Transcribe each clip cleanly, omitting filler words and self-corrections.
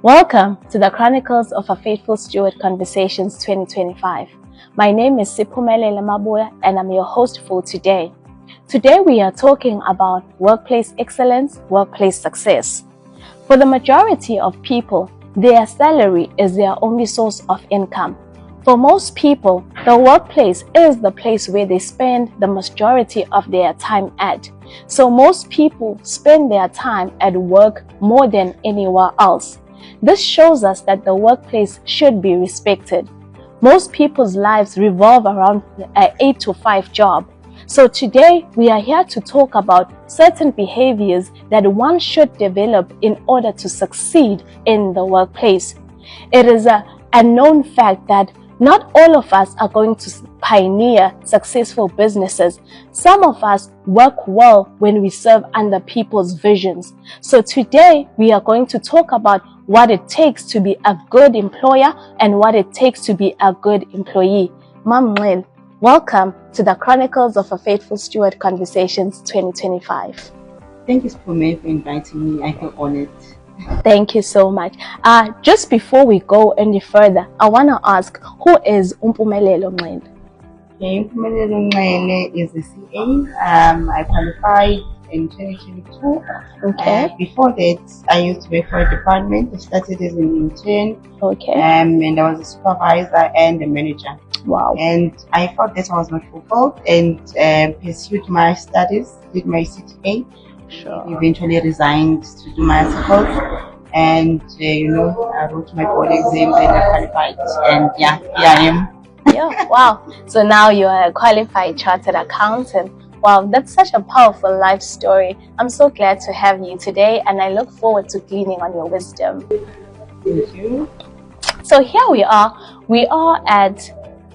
Welcome to the Chronicles of a Faithful Steward Conversations 2025. My name is Mpumelelo and I'm your host for today. Today we are talking about workplace excellence, workplace success. For the majority of people, their salary is their only source of income. For most people, the workplace is the place where they spend the majority of their time at. So most people spend their time at work more than anywhere else. This shows us that the workplace should be respected. Most people's lives revolve around an 8-to-5 job. So today we are here to talk about certain behaviors that one should develop in order to succeed in the workplace. It is a known fact that not all of us are going to pioneer successful businesses. Some of us work well when we serve under people's visions. So today we are going to talk about what it takes to be a good employer and what it takes to be a good employee. Nxele, welcome to the Chronicles of a Faithful Steward Conversations 2025. Thank you, Spome, for inviting me. I feel honored. Thank you so much. Just before we go any further, I want to ask, who is Mpumelelo Nxele? Okay, Mpumelelo Nxele is a CA. I qualified in 2022. Okay. Before that, I used to work for a department. I started as an intern. Okay. And I was a supervisor and a manager. Wow. And I felt that I was not fulfilled and pursued my studies, did my CTA. Sure. Eventually resigned to do my articles, and I wrote my board exams and I qualified, and here I am. Yeah, wow. So now you are a qualified chartered accountant. Wow, that's such a powerful life story. I'm so glad to have you today, and I look forward to gleaning on your wisdom. Thank you. So here we are at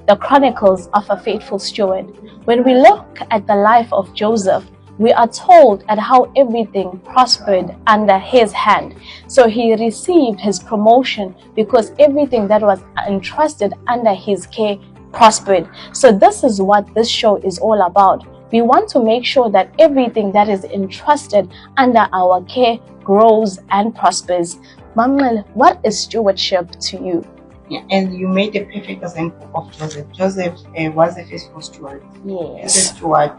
the Chronicles of a Faithful Steward. When we look at the life of Joseph, we are told at how everything prospered under his hand. So he received his promotion because everything that was entrusted under his care prospered. So this is what this show is all about. We want to make sure that everything that is entrusted under our care grows and prospers. Nxele, what is stewardship to you? Yeah, and you made a perfect example of Joseph. Joseph was a faithful steward. Yes. As a steward,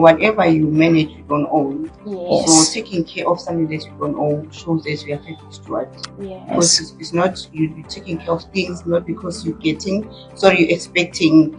whatever you manage, you don't own. Yes. So taking care of something that you don't own shows that you are faithful steward. Yes. Because it's not you're taking care of things not because you're expecting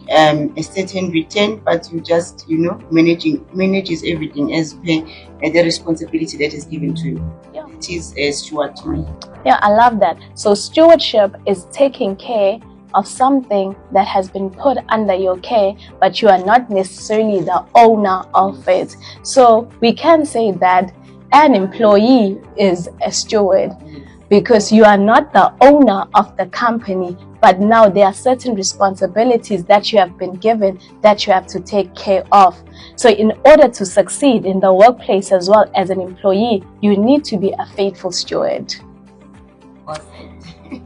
a certain return, but you just manages everything as per the responsibility that is given to you. Yeah. It is a steward to me. Yeah, I love that. So stewardship is taking care of something that has been put under your care, but you are not necessarily the owner of it. So we can say that an employee is a steward because you are not the owner of the company, but now there are certain responsibilities that you have been given that you have to take care of. So in order to succeed in the workplace as well as an employee, you need to be a faithful steward.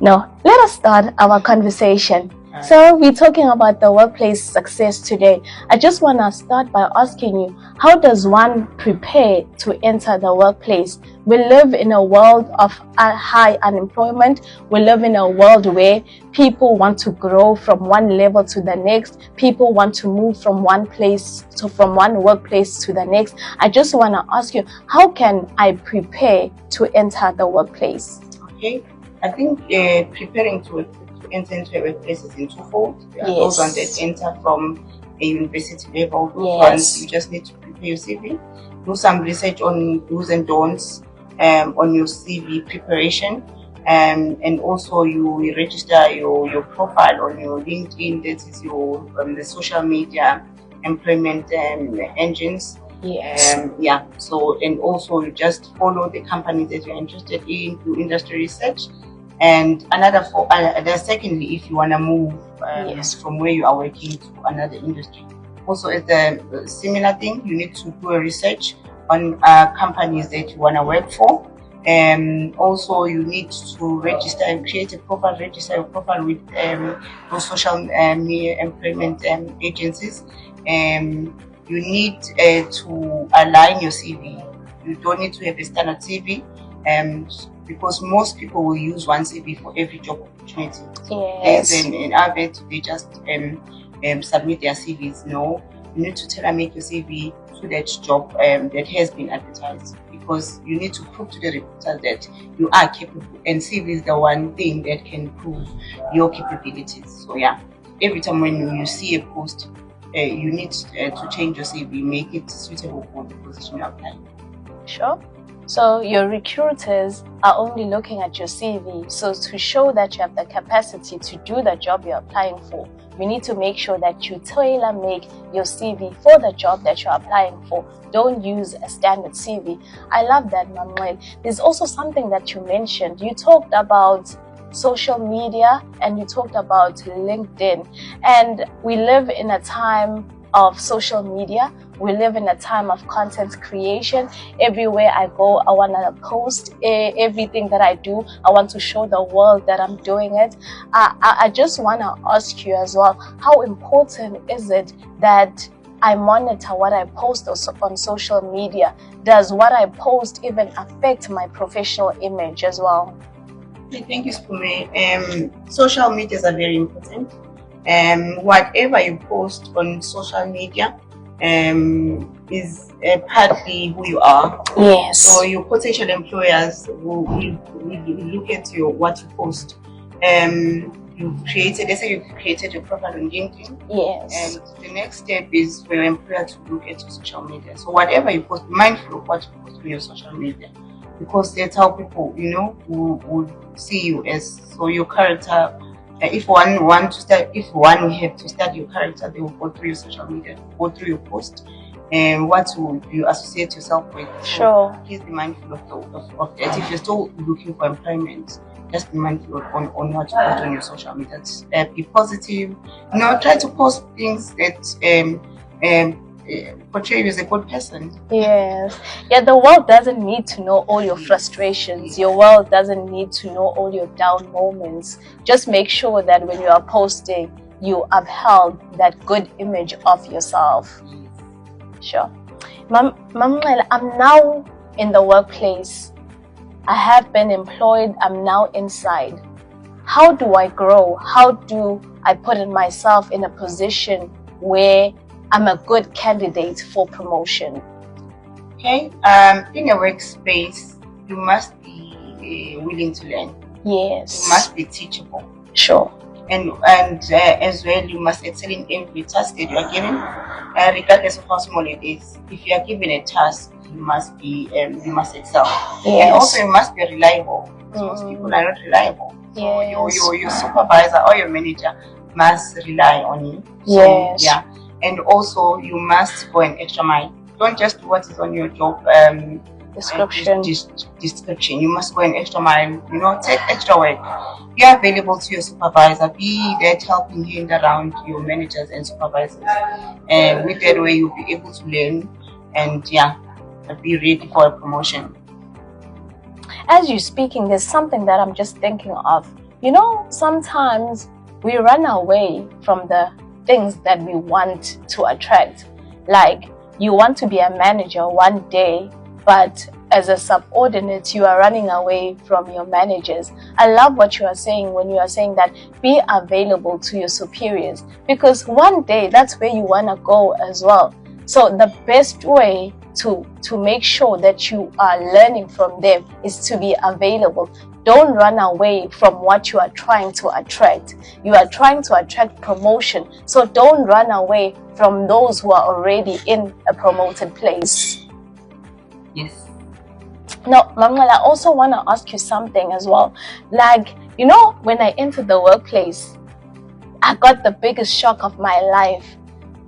Now, let us start our conversation. So we're talking about the workplace success today. I just want to start by asking you, how does one prepare to enter the workplace? We live in a world of high unemployment. We live in a world where people want to grow from one level to the next. People want to move from one workplace to the next. I just want to ask you, how can I prepare to enter the workplace? Okay. I think preparing to enter into a workplace is in twofold. Yes. Those ones that enter from a university level. Yes. You just need to prepare your CV. Do some research on do's and don'ts on your CV preparation. And also you register your profile on your LinkedIn. That is your the social media employment engines. Yes. So, and also you just follow the companies that you're interested in, do industry research. And secondly, if you want to move from where you are working to another industry, also it's a similar thing. You need to do a research on companies that you want to work for. Also, you need to register and create a profile, register your profile with those social media employment agencies. You need to align your CV. You don't need to have a standard CV. because most people will use one CV for every job opportunity. Yes. There's an advert, they just submit their CVs. No, you need to tailor make your CV to that job that has been advertised, because you need to prove to the recruiter that you are capable, and CV is the one thing that can prove your capabilities. So yeah, every time when you see a post, you need to change your CV, make it suitable for the position you're applying. Sure. So your recruiters are only looking at your CV. So to show that you have the capacity to do the job you're applying for, you need to make sure that you tailor make your CV for the job that you're applying for. Don't use a standard CV. I love that, Nxele. There's also something that you mentioned. You talked about social media and you talked about LinkedIn. And we live in a time of social media. We live in a time of content creation. Everywhere I go, I want to post everything that I do. I want to show the world that I'm doing it. I just want to ask you as well, how important is it that I monitor what I post on social media? Does what I post even affect my professional image as well? Thank you, Spume. Social medias are very important. Whatever you post on social media is partly who you are. Yes. So your potential employers will look at what you post. Let's say you've created your profile on LinkedIn. Yes. And the next step is for your employer to look at your social media. So whatever you post, be mindful of what you post on your social media, because that's how people, will see you as. So your character. If one have to study your character, they will go through your social media, go through your post, and what will you associate yourself with. Sure. So please be mindful of that. If you're still looking for employment, just be mindful on what you put on your social media. Be positive. Try to post things that portray you as a good person. Yes. Yeah, the world doesn't need to know all your frustrations. Your world doesn't need to know all your down moments. Just make sure that when you are posting, you upheld that good image of yourself. Sure. Nxele, I'm now in the workplace. I have been employed. I'm now inside. How do I grow? How do I put myself in a position where I'm a good candidate for promotion? Okay. In a workspace, you must be willing to learn. Yes. You must be teachable. Sure. And as well, you must excel in every task that you are given, regardless of how small it is. If you are given a task, you must excel. Yes. And also, you must be reliable. Most people are not reliable. Yes. So your supervisor or your manager must rely on you. So, yes. Yeah. And also, you must go an extra mile. Don't just do what is on your job description. You must go an extra mile. Take extra work. Be available to your supervisor. Be that helping hand around your managers and supervisors. And with that way, you'll be able to learn and be ready for a promotion. As you're speaking, there's something that I'm just thinking of. Sometimes we run away from the things that we want to attract. Like, you want to be a manager one day, but as a subordinate, you are running away from your managers. I love what you are saying when you are saying that be available to your superiors, because one day that's where you want to go as well. So the best way to make sure that you are learning from them is to be available. Don't run away from what you are trying to attract. You are trying to attract promotion. So don't run away from those who are already in a promoted place. Yes. Now, Nxele, I also want to ask you something as well. Like, when I entered the workplace, I got the biggest shock of my life.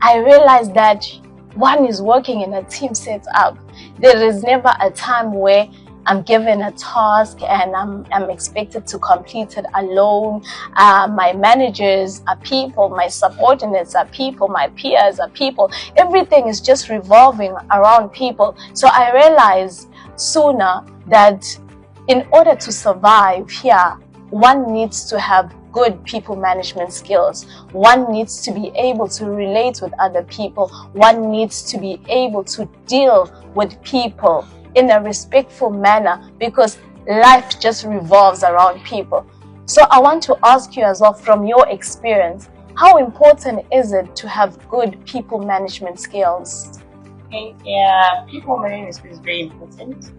I realized that one is working in a team setup. There is never a time where I'm given a task and I'm expected to complete it alone. My managers are people, my subordinates are people, my peers are people. Everything is just revolving around people. So I realized sooner that in order to survive here, one needs to have good people management skills. One needs to be able to relate with other people. One needs to be able to deal with people in a respectful manner, because life just revolves around people. So I want to ask you as well, from your experience, how important is it to have good people management skills? Okay, yeah, people management skills is very important,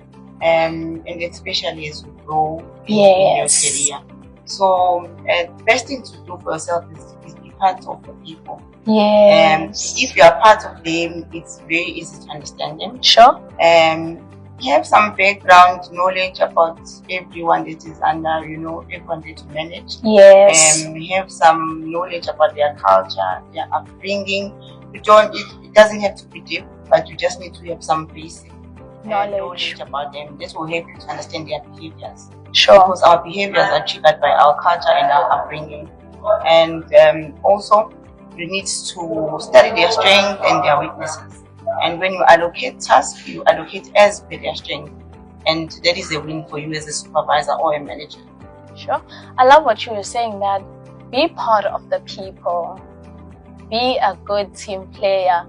and especially as you grow in your career. So the best thing to do for yourself is be part of the people. If you are part of them, it's very easy to understand them. Sure. Have some background knowledge about everyone that is under, everyone that you manage. Have some knowledge about their culture, their upbringing. It doesn't have to be deep, but you just need to have some basic knowledge about them. This will help you to understand their behaviors. Sure. Because our behaviors are triggered by our culture and our upbringing. And also, you need to study their strengths and their weaknesses. And when you allocate tasks, you allocate as per their strength. And that is a win for you as a supervisor or a manager. Sure. I love what you were saying, that be part of the people. Be a good team player.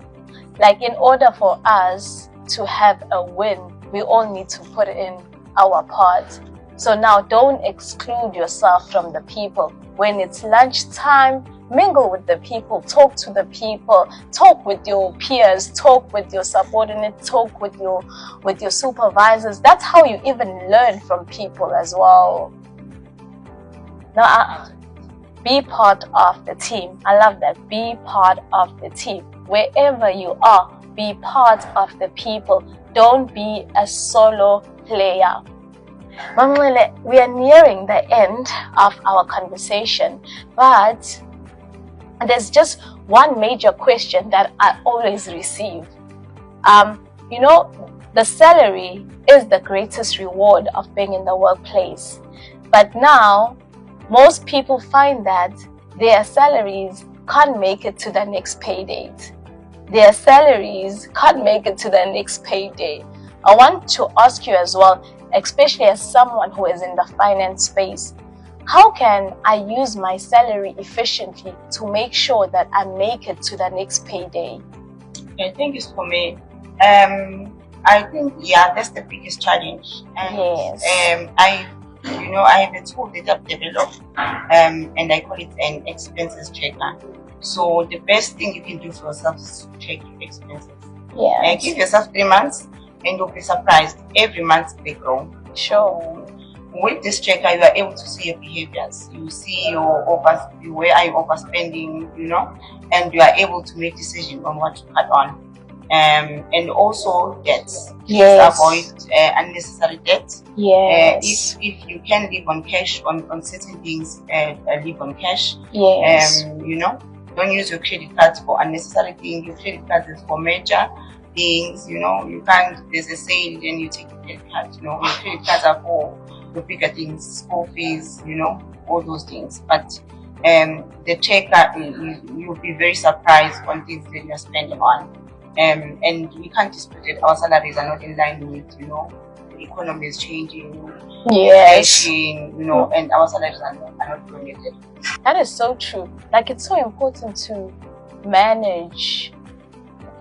Like, in order for us to have a win, we all need to put in our part. So now don't exclude yourself from the people. When it's lunchtime, mingle with the people, talk to the people, talk with your peers, talk with your subordinates, talk with your supervisors. That's how you even learn from people as well. Now, be part of the team. I love that. Be part of the team. Wherever you are, be part of the people. Don't be a solo player. Mpumelelo, we are nearing the end of our conversation, but there's just one major question that I always receive. The salary is the greatest reward of being in the workplace. But now, most people find that their salaries can't make it to the next pay date. Their salaries can't make it to the next payday. I want to ask you as well, especially as someone who is in the finance space, how can I use my salary efficiently to make sure that I make it to the next payday? I think it's for me. I think, that's the biggest challenge. And, I have a tool that I've developed, and I call it an expenses checker. So the best thing you can do for yourself is to check your expenses. Give yourself 3 months, and you'll be surprised. Every month they grow. Sure. With this checker, you are able to see your behaviors. You see where are you overspending, and you are able to make decisions on what to cut on. And also debts. Avoid unnecessary debt. If you can live on cash on certain things, live on cash. Don't use your credit cards for unnecessary things. Your credit cards is for major things. You can't. There's a sale, then you take your credit card. Your credit cards are for the bigger things, school fees. All those things. But the checker, you'll be very surprised on things that you're spending on. And we can't dispute it. Our salaries are not in line with, the economy is changing, inflation, and our salaries are not growing. That is so true. Like, it's so important to manage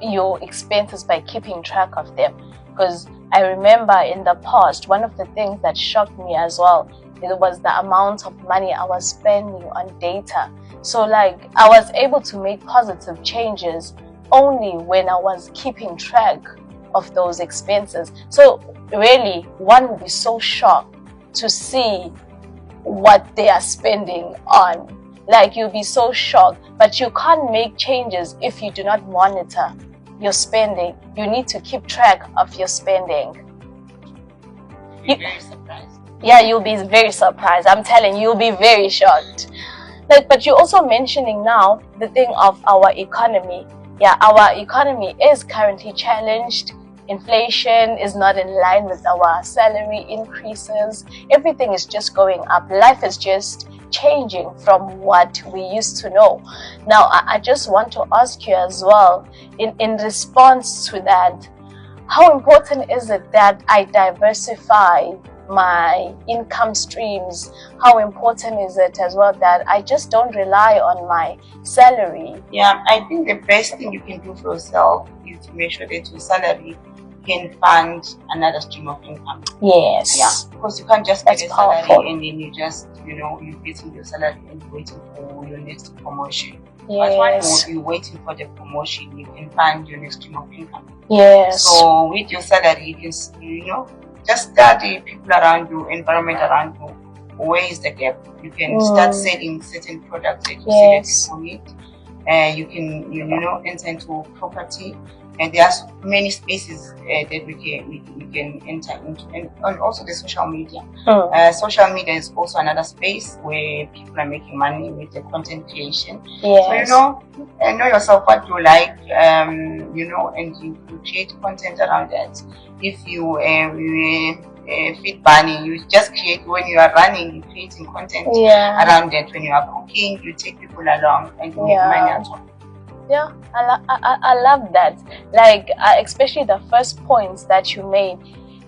your expenses by keeping track of them. Because I remember in the past, one of the things that shocked me as well, it was the amount of money I was spending on data. So, like, I was able to make positive changes only when I was keeping track of those expenses. So really, one will be so shocked to see what they are spending on. Like, you'll be so shocked, but you can't make changes if you do not monitor your spending. You need to keep track of your spending. You'll be very surprised. Yeah, you'll be very surprised. I'm telling you, you'll be very shocked. But you're also mentioning now the thing of our economy. Yeah, our economy is currently challenged. Inflation is not in line with our salary increases. Everything is just going up. Life is just changing from what we used to know. Now, I just want to ask you as well, in response to that, how important is it that I diversify my income streams? How important is it as well that I just don't rely on my salary? I think the best thing you can do for yourself is to make sure that your salary can fund another stream of income. Yes. Yeah, because you can't just get a salary and then you just, you're getting your salary and waiting for your next promotion. Yes. But while you're waiting for the promotion, you can find your next stream of income. Yes. So with your salary, you can, just study people around you, environment around you. Where is the gap? You can start selling certain products that you see that people need. You can, enter into property, and there are many spaces that we can enter into, and also the social media. Social media is also another space where people are making money with the content creation. Yes. So know yourself what you like, and you create content around that. If you feed bunny, you just create when you are running, you creating content around that. When you are cooking, you take people along and you make money at all. Yeah, I love that. Like, especially the first points that you made,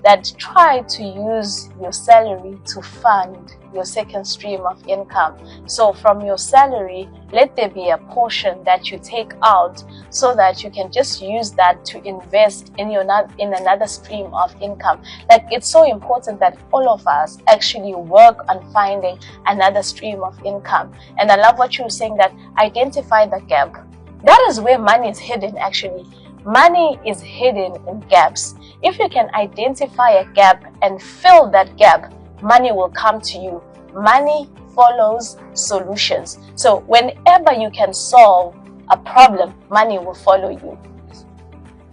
that try to use your salary to fund your second stream of income. So from your salary, let there be a portion that you take out so that you can just use that to invest in another stream of income. Like, it's so important that all of us actually work on finding another stream of income. And I love what you were saying, that identify the gap. That is where money is hidden, actually. Money is hidden in gaps. If you can identify a gap and fill that gap, money will come to you. Money follows solutions. So whenever you can solve a problem, money will follow you.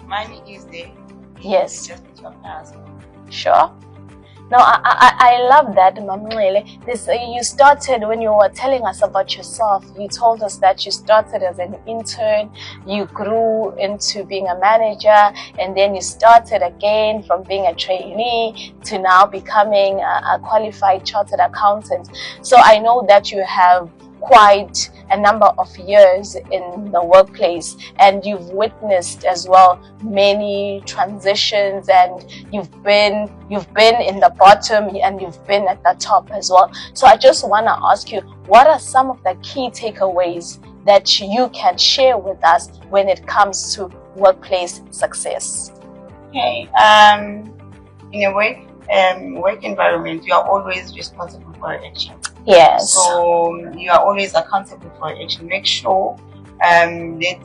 Money is there. Yes. Just to ask. Sure. No, I love that, Nxele. This you started when you were telling us about yourself. You told us that you started as an intern, you grew into being a manager, and then you started again from being a trainee to now becoming a qualified chartered accountant. So I know that you have quite a number of years in the workplace, and you've witnessed as well many transitions, and you've been in the bottom and you've been at the top as well. So I just want to ask you, what are some of the key takeaways that you can share with us when it comes to workplace success? Okay, in a work environment, you are always responsible for your action. Yes. So you are always accountable for your action. Make sure that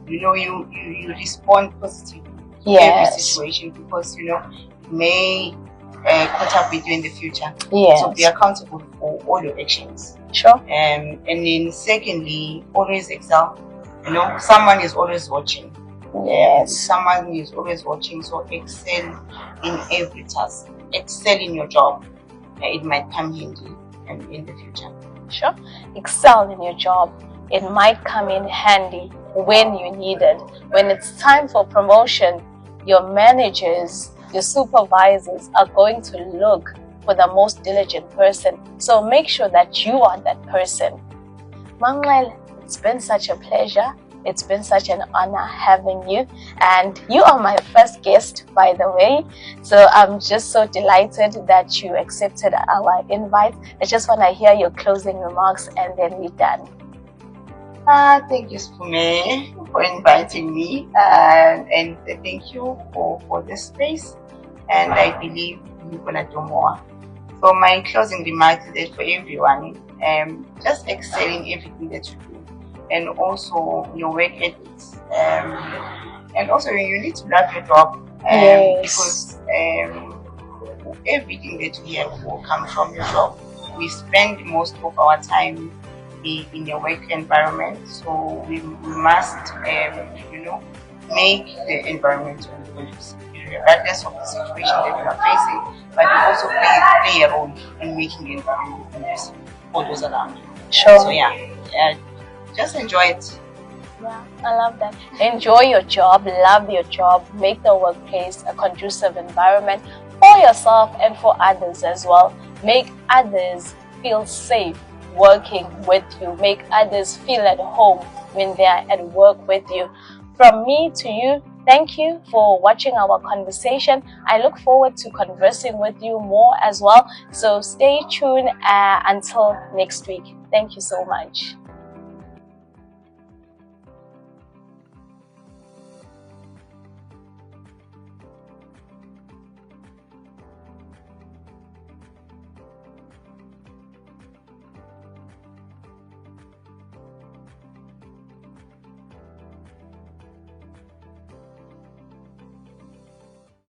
you respond positively to every situation, because it may catch up with you in the future. Yes. So be accountable for all your actions. Sure. And then secondly, always excel. Someone is always watching. Yes. Someone is always watching. So excel in every task. Excel in your job. It might come handy in the future. Sure. Excel in your job. It might come in handy when you need it. When it's time for promotion, your managers, your supervisors are going to look for the most diligent person. So make sure that you are that person. Nxele, it's been such a pleasure. It's been such an honor having you, and you are my first guest, by the way. So I'm just so delighted that you accepted our invite. I just want to hear your closing remarks and then we're done. Thank you, Spume, for inviting me, and thank you for this space. And I believe you're gonna do more. So my closing remarks is that for everyone, just excel in everything that you do. And also your work ethics, and also you need to love your job, because everything that we have will come from your job. We spend most of our time in the work environment, so we must make the environment conducive, regardless of the situation that we are facing, but we also play a role in making the environment conducive for those around you. Sure. So just enjoy it. Yeah, I love that. Enjoy your job, love your job, make the workplace a conducive environment for yourself and for others as well. Make others feel safe working with you. Make others feel at home when they are at work with you. From me to you, thank you for watching our conversation. I look forward to conversing with you more as well. So stay tuned until next week. Thank you so much.